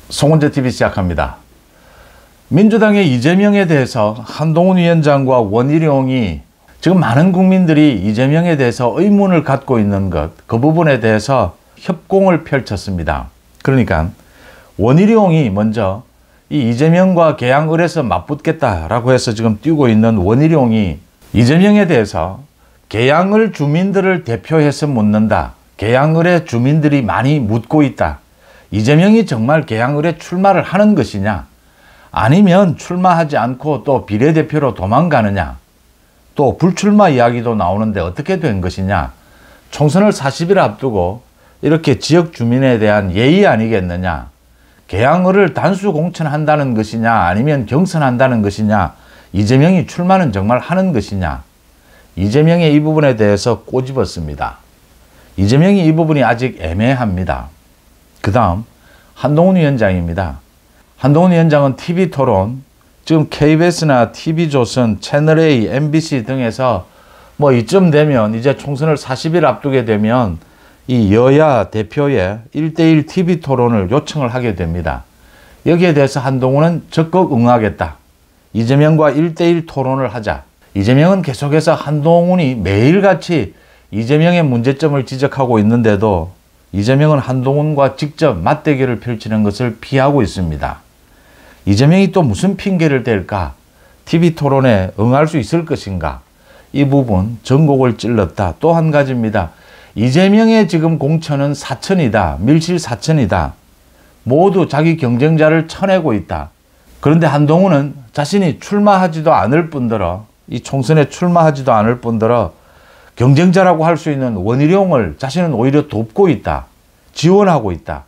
송은재 TV 시작합니다. 민주당의 이재명에 대해서 한동훈 위원장과 원희룡이 지금 많은 국민들이 이재명에 대해서 의문을 갖고 있는 것, 그 부분에 대해서 협공을 펼쳤습니다. 그러니까 원희룡이 먼저 이 이재명과 계양을에서 맞붙겠다라고 해서 지금 뛰고 있는 원희룡이 이재명에 대해서 계양을 주민들을 대표해서 묻는다. 계양을의 주민들이 많이 묻고 있다. 이재명이 정말 계양을에 출마를 하는 것이냐? 아니면 출마하지 않고 또 비례대표로 도망가느냐? 또 불출마 이야기도 나오는데 어떻게 된 것이냐? 총선을 40일 앞두고 이렇게 지역 주민에 대한 예의 아니겠느냐? 계양을을 단수 공천한다는 것이냐? 아니면 경선한다는 것이냐? 이재명이 출마는 정말 하는 것이냐? 이재명의 이 부분에 대해서 꼬집었습니다. 이재명이 이 부분이 아직 애매합니다. 그 다음 한동훈 위원장입니다. 한동훈 위원장은 TV토론, 지금 KBS나 TV조선, 채널A, MBC 등에서 뭐 이쯤 되면 이제 총선을 40일 앞두게 되면 이 여야 대표의 1대1 TV토론을 요청을 하게 됩니다. 여기에 대해서 한동훈은 적극 응하겠다. 이재명과 1대1 토론을 하자. 이재명은 계속해서 한동훈이 매일같이 이재명의 문제점을 지적하고 있는데도 이재명은 한동훈과 직접 맞대결을 펼치는 것을 피하고 있습니다. 이재명이 또 무슨 핑계를 댈까? TV토론에 응할 수 있을 것인가? 이 부분 전곡을 찔렀다. 또 한 가지입니다. 이재명의 지금 공천은 사천이다. 밀실사천이다. 모두 자기 경쟁자를 쳐내고 있다. 그런데 한동훈은 자신이 출마하지도 않을 뿐더러 이 총선에 출마하지도 않을 뿐더러 경쟁자라고 할 수 있는 원희룡을 자신은 오히려 돕고 있다. 지원하고 있다.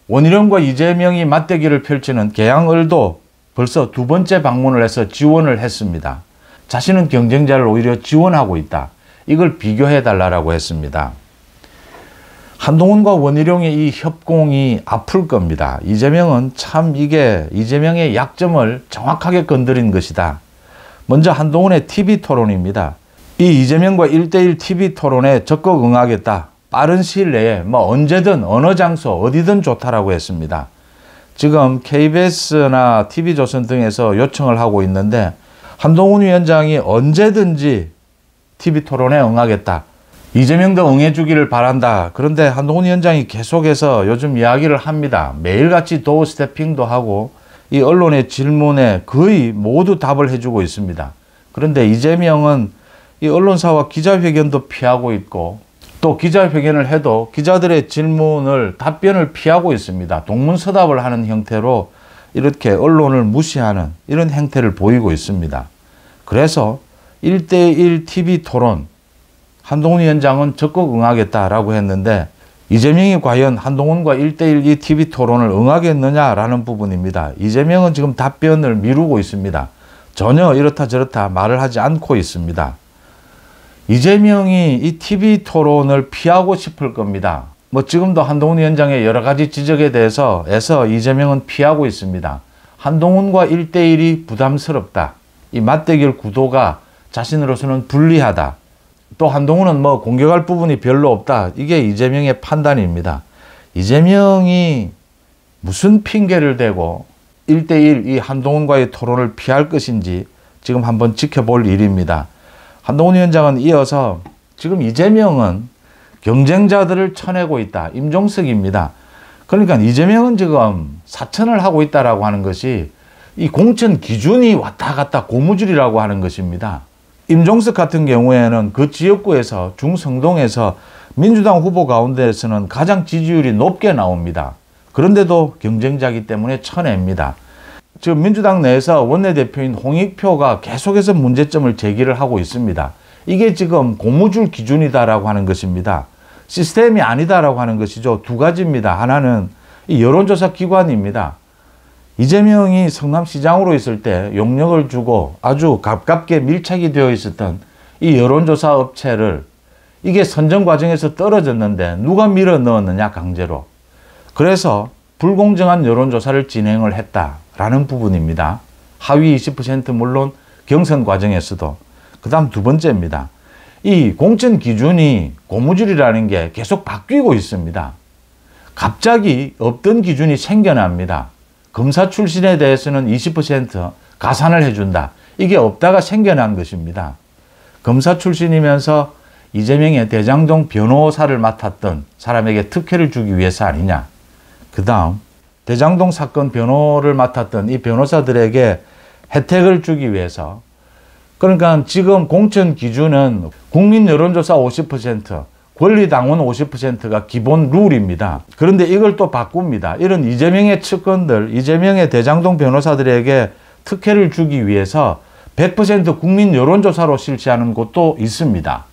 원희룡과 이재명이 맞대결을 펼치는 계양을도 벌써 두 번째 방문을 해서 지원을 했습니다. 자신은 경쟁자를 오히려 지원하고 있다. 이걸 비교해 달라고 했습니다. 한동훈과 원희룡의 이 협공이 아플 겁니다. 이재명은 참 이게 이재명의 약점을 정확하게 건드린 것이다. 먼저 한동훈의 TV토론입니다. 이 이재명과 1대1 TV토론에 적극 응하겠다. 빠른 시일 내에 뭐 언제든 어느 장소 어디든 좋다라고 했습니다. 지금 KBS나 TV조선 등에서 요청을 하고 있는데 한동훈 위원장이 언제든지 TV토론에 응하겠다. 이재명도 응해주기를 바란다. 그런데 한동훈 위원장이 계속해서 요즘 이야기를 합니다. 매일같이 도어 스태핑도 하고 이 언론의 질문에 거의 모두 답을 해주고 있습니다. 그런데 이재명은 이 언론사와 기자회견도 피하고 있고 또 기자회견을 해도 기자들의 질문을 답변을 피하고 있습니다. 동문서답을 하는 형태로 이렇게 언론을 무시하는 이런 행태를 보이고 있습니다. 그래서 1대1 TV토론 한동훈 위원장은 적극 응하겠다라고 했는데 이재명이 과연 한동훈과 1대1 이 TV토론을 응하겠느냐라는 부분입니다. 이재명은 지금 답변을 미루고 있습니다. 전혀 이렇다 저렇다 말을 하지 않고 있습니다. 이재명이 이 TV토론을 피하고 싶을 겁니다. 뭐 지금도 한동훈 위원장의 여러 가지 지적에 대해서 이재명은 피하고 있습니다. 한동훈과 1대1이 부담스럽다. 이 맞대결 구도가 자신으로서는 불리하다. 또 한동훈은 뭐 공격할 부분이 별로 없다. 이게 이재명의 판단입니다. 이재명이 무슨 핑계를 대고 1대1 이 한동훈과의 토론을 피할 것인지 지금 한번 지켜볼 일입니다. 한동훈 위원장은 이어서 지금 이재명은 경쟁자들을 쳐내고 있다. 임종석입니다. 그러니까 이재명은 지금 사천을 하고 있다라고 하는 것이 이 공천 기준이 왔다 갔다 고무줄이라고 하는 것입니다. 임종석 같은 경우에는 그 지역구에서 중성동에서 민주당 후보 가운데에서는 가장 지지율이 높게 나옵니다. 그런데도 경쟁자이기 때문에 쳐냅니다. 지금 민주당 내에서 원내대표인 홍익표가 계속해서 문제점을 제기를 하고 있습니다. 이게 지금 고무줄 기준이다라고 하는 것입니다. 시스템이 아니다라고 하는 것이죠. 두 가지입니다. 하나는 이 여론조사 기관입니다. 이재명이 성남시장으로 있을 때 용역을 주고 아주 가깝게 밀착이 되어 있었던 이 여론조사 업체를 이게 선정 과정에서 떨어졌는데 누가 밀어 넣었느냐 강제로. 그래서 불공정한 여론조사를 진행을 했다라는 부분입니다. 하위 20% 물론 경선 과정에서도. 그 다음 두 번째입니다. 이 공천 기준이 고무줄이라는 게 계속 바뀌고 있습니다. 갑자기 없던 기준이 생겨납니다. 검사 출신에 대해서는 20% 가산을 해준다. 이게 없다가 생겨난 것입니다. 검사 출신이면서 이재명의 대장동 변호사를 맡았던 사람에게 특혜를 주기 위해서 아니냐. 그 다음 대장동 사건 변호를 맡았던 이 변호사들에게 혜택을 주기 위해서, 그러니까 지금 공천 기준은 국민 여론조사 50%, 권리당원 50%가 기본 룰입니다. 그런데 이걸 또 바꿉니다. 이런 이재명의 측근들, 이재명의 대장동 변호사들에게 특혜를 주기 위해서 100% 국민 여론조사로 실시하는 곳도 있습니다.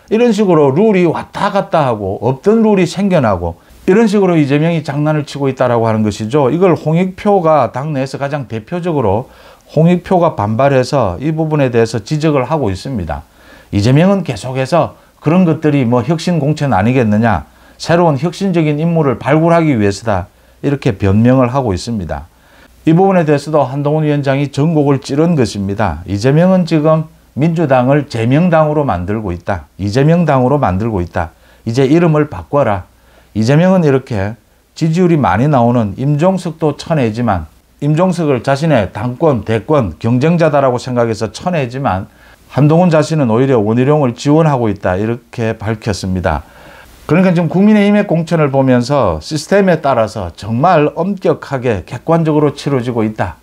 이런 식으로 룰이 왔다 갔다 하고 없던 룰이 생겨나고 이런 식으로 이재명이 장난을 치고 있다라고 하는 것이죠. 이걸 홍익표가 당내에서 가장 대표적으로 홍익표가 반발해서 이 부분에 대해서 지적을 하고 있습니다. 이재명은 계속해서 그런 것들이 뭐 혁신 공천 아니겠느냐, 새로운 혁신적인 인물을 발굴하기 위해서다, 이렇게 변명을 하고 있습니다. 이 부분에 대해서도 한동훈 위원장이 전곡을 찌른 것입니다. 이재명은 지금 민주당을 제명당으로 만들고 있다. 이재명당으로 만들고 있다. 이제 이름을 바꿔라. 이재명은 이렇게 지지율이 많이 나오는 임종석도 쳐내지만, 임종석을 자신의 당권, 대권, 경쟁자다라고 생각해서 쳐내지만 한동훈 자신은 오히려 원희룡을 지원하고 있다, 이렇게 밝혔습니다. 그러니까 지금 국민의힘의 공천을 보면서 시스템에 따라서 정말 엄격하게 객관적으로 치러지고 있다.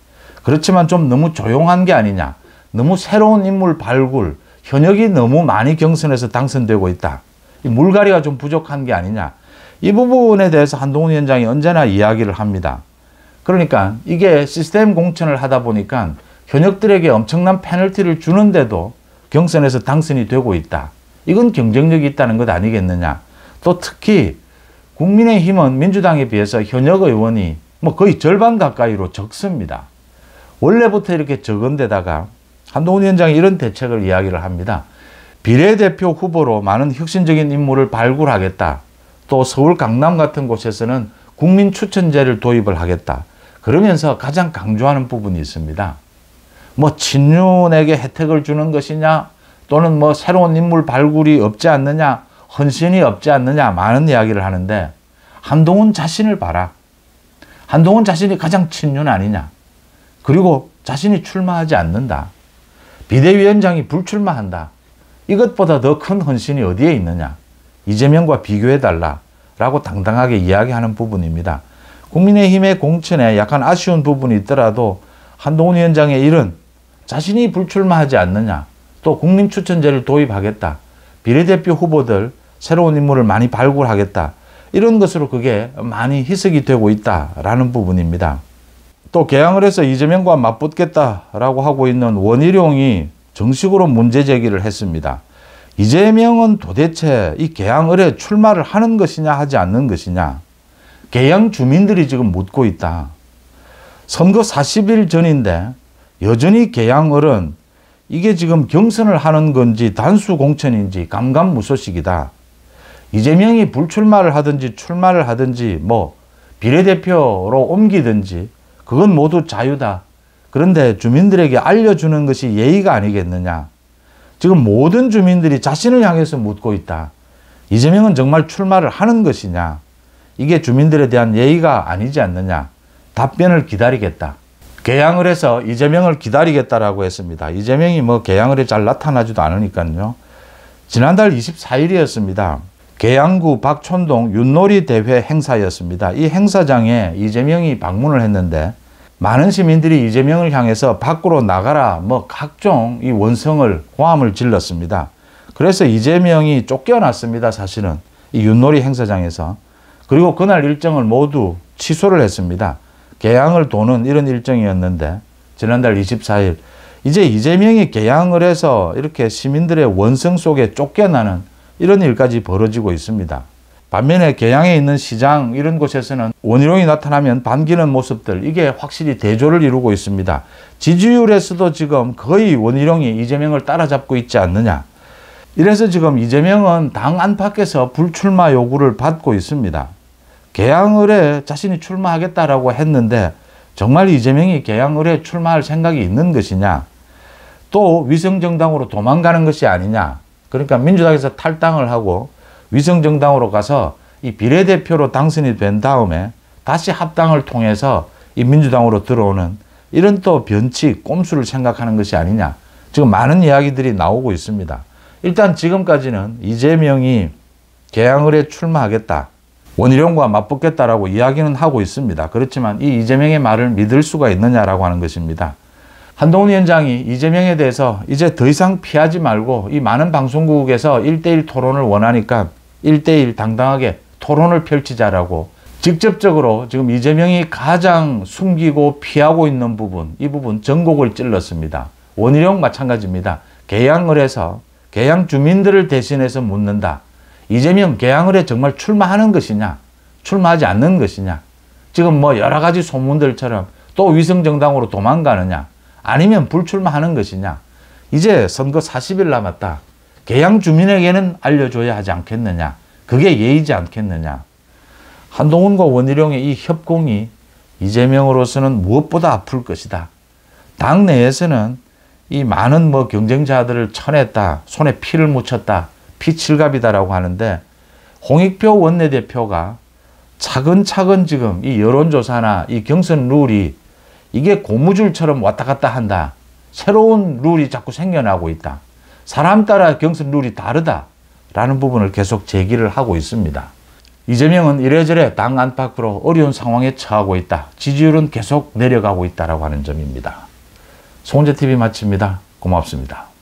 그렇지만 좀 너무 조용한 게 아니냐. 너무 새로운 인물 발굴, 현역이 너무 많이 경선에서 당선되고 있다. 이 물갈이가 좀 부족한 게 아니냐. 이 부분에 대해서 한동훈 위원장이 언제나 이야기를 합니다. 그러니까 이게 시스템 공천을 하다 보니까 현역들에게 엄청난 페널티를 주는데도 경선에서 당선이 되고 있다. 이건 경쟁력이 있다는 것 아니겠느냐. 또 특히 국민의힘은 민주당에 비해서 현역 의원이 뭐 거의 절반 가까이로 적습니다. 원래부터 이렇게 적은 데다가 한동훈 위원장이 이런 대책을 이야기를 합니다. 비례대표 후보로 많은 혁신적인 인물을 발굴하겠다. 또 서울 강남 같은 곳에서는 국민 추천제를 도입을 하겠다. 그러면서 가장 강조하는 부분이 있습니다. 뭐 친윤에게 혜택을 주는 것이냐, 또는 뭐 새로운 인물 발굴이 없지 않느냐, 헌신이 없지 않느냐, 많은 이야기를 하는데 한동훈 자신을 봐라. 한동훈 자신이 가장 친윤 아니냐. 그리고 자신이 출마하지 않는다. 비대위원장이 불출마한다. 이것보다 더 큰 헌신이 어디에 있느냐. 이재명과 비교해달라 라고 당당하게 이야기하는 부분입니다. 국민의힘의 공천에 약간 아쉬운 부분이 있더라도 한동훈 위원장의 이런 자신이 불출마하지 않느냐, 또 국민추천제를 도입하겠다, 비례대표 후보들 새로운 인물을 많이 발굴하겠다, 이런 것으로 그게 많이 희석이 되고 있다라는 부분입니다. 또 개항을 해서 이재명과 맞붙겠다라고 하고 있는 원희룡이 정식으로 문제 제기를 했습니다. 이재명은 도대체 이 개항을에 출마를 하는 것이냐 하지 않는 것이냐. 개항 주민들이 지금 묻고 있다. 선거 40일 전인데 여전히 개항을은 이게 지금 경선을 하는 건지 단수 공천인지 감감무소식이다. 이재명이 불출마를 하든지 출마를 하든지 뭐 비례대표로 옮기든지 그건 모두 자유다. 그런데 주민들에게 알려주는 것이 예의가 아니겠느냐. 지금 모든 주민들이 자신을 향해서 묻고 있다. 이재명은 정말 출마를 하는 것이냐. 이게 주민들에 대한 예의가 아니지 않느냐. 답변을 기다리겠다. 개항을 해서 이재명을 기다리겠다라고 했습니다. 이재명이 뭐 개항을에 잘 나타나지도 않으니까요. 지난달 24일이었습니다. 계양구 박촌동 윷놀이 대회 행사였습니다. 이 행사장에 이재명이 방문을 했는데 많은 시민들이 이재명을 향해서 밖으로 나가라 뭐 각종 이 원성을 호함을 질렀습니다. 그래서 이재명이 쫓겨났습니다. 사실은 이 윷놀이 행사장에서. 그리고 그날 일정을 모두 취소를 했습니다. 계양을 도는 이런 일정이었는데 지난달 24일 이제 이재명이 계양을 해서 이렇게 시민들의 원성 속에 쫓겨나는 이런 일까지 벌어지고 있습니다. 반면에 계양에 있는 시장 이런 곳에서는 원희룡이 나타나면 반기는 모습들 이게 확실히 대조를 이루고 있습니다. 지지율에서도 지금 거의 원희룡이 이재명을 따라잡고 있지 않느냐. 이래서 지금 이재명은 당 안팎에서 불출마 요구를 받고 있습니다. 계양을에 자신이 출마하겠다라고 했는데 정말 이재명이 계양을에 출마할 생각이 있는 것이냐. 또 위성정당으로 도망가는 것이 아니냐. 그러니까 민주당에서 탈당을 하고 위성정당으로 가서 이 비례대표로 당선이 된 다음에 다시 합당을 통해서 이 민주당으로 들어오는 이런 또 변칙, 꼼수를 생각하는 것이 아니냐. 지금 많은 이야기들이 나오고 있습니다. 일단 지금까지는 이재명이 개항을에 출마하겠다, 원희룡과 맞붙겠다라고 이야기는 하고 있습니다. 그렇지만 이 이재명의 말을 믿을 수가 있느냐라고 하는 것입니다. 한동훈 위원장이 이재명에 대해서 이제 더 이상 피하지 말고 이 많은 방송국에서 1대1 토론을 원하니까 1대1 당당하게 토론을 펼치자라고 직접적으로 지금 이재명이 가장 숨기고 피하고 있는 부분, 이 부분 전곡을 찔렀습니다. 원희룡 마찬가지입니다. 개항을 해서 개항 주민들을 대신해서 묻는다. 이재명 개항을에 정말 출마하는 것이냐, 출마하지 않는 것이냐, 지금 뭐 여러 가지 소문들처럼 또 위성정당으로 도망가느냐, 아니면 불출마하는 것이냐. 이제 선거 40일 남았다. 개항 주민에게는 알려줘야 하지 않겠느냐. 그게 예의지 않겠느냐. 한동훈과 원희룡의 이 협공이 이재명으로서는 무엇보다 아플 것이다. 당 내에서는 이 많은 뭐 경쟁자들을 쳐냈다, 손에 피를 묻혔다, 피칠갑이다라고 하는데, 홍익표 원내대표가 차근차근 지금 이 여론조사나 이 경선 룰이 이게 고무줄처럼 왔다 갔다 한다. 새로운 룰이 자꾸 생겨나고 있다. 사람 따라 경선 룰이 다르다라는 부분을 계속 제기를 하고 있습니다. 이재명은 이래저래 당 안팎으로 어려운 상황에 처하고 있다. 지지율은 계속 내려가고 있다라고 하는 점입니다. 송재TV 마칩니다. 고맙습니다.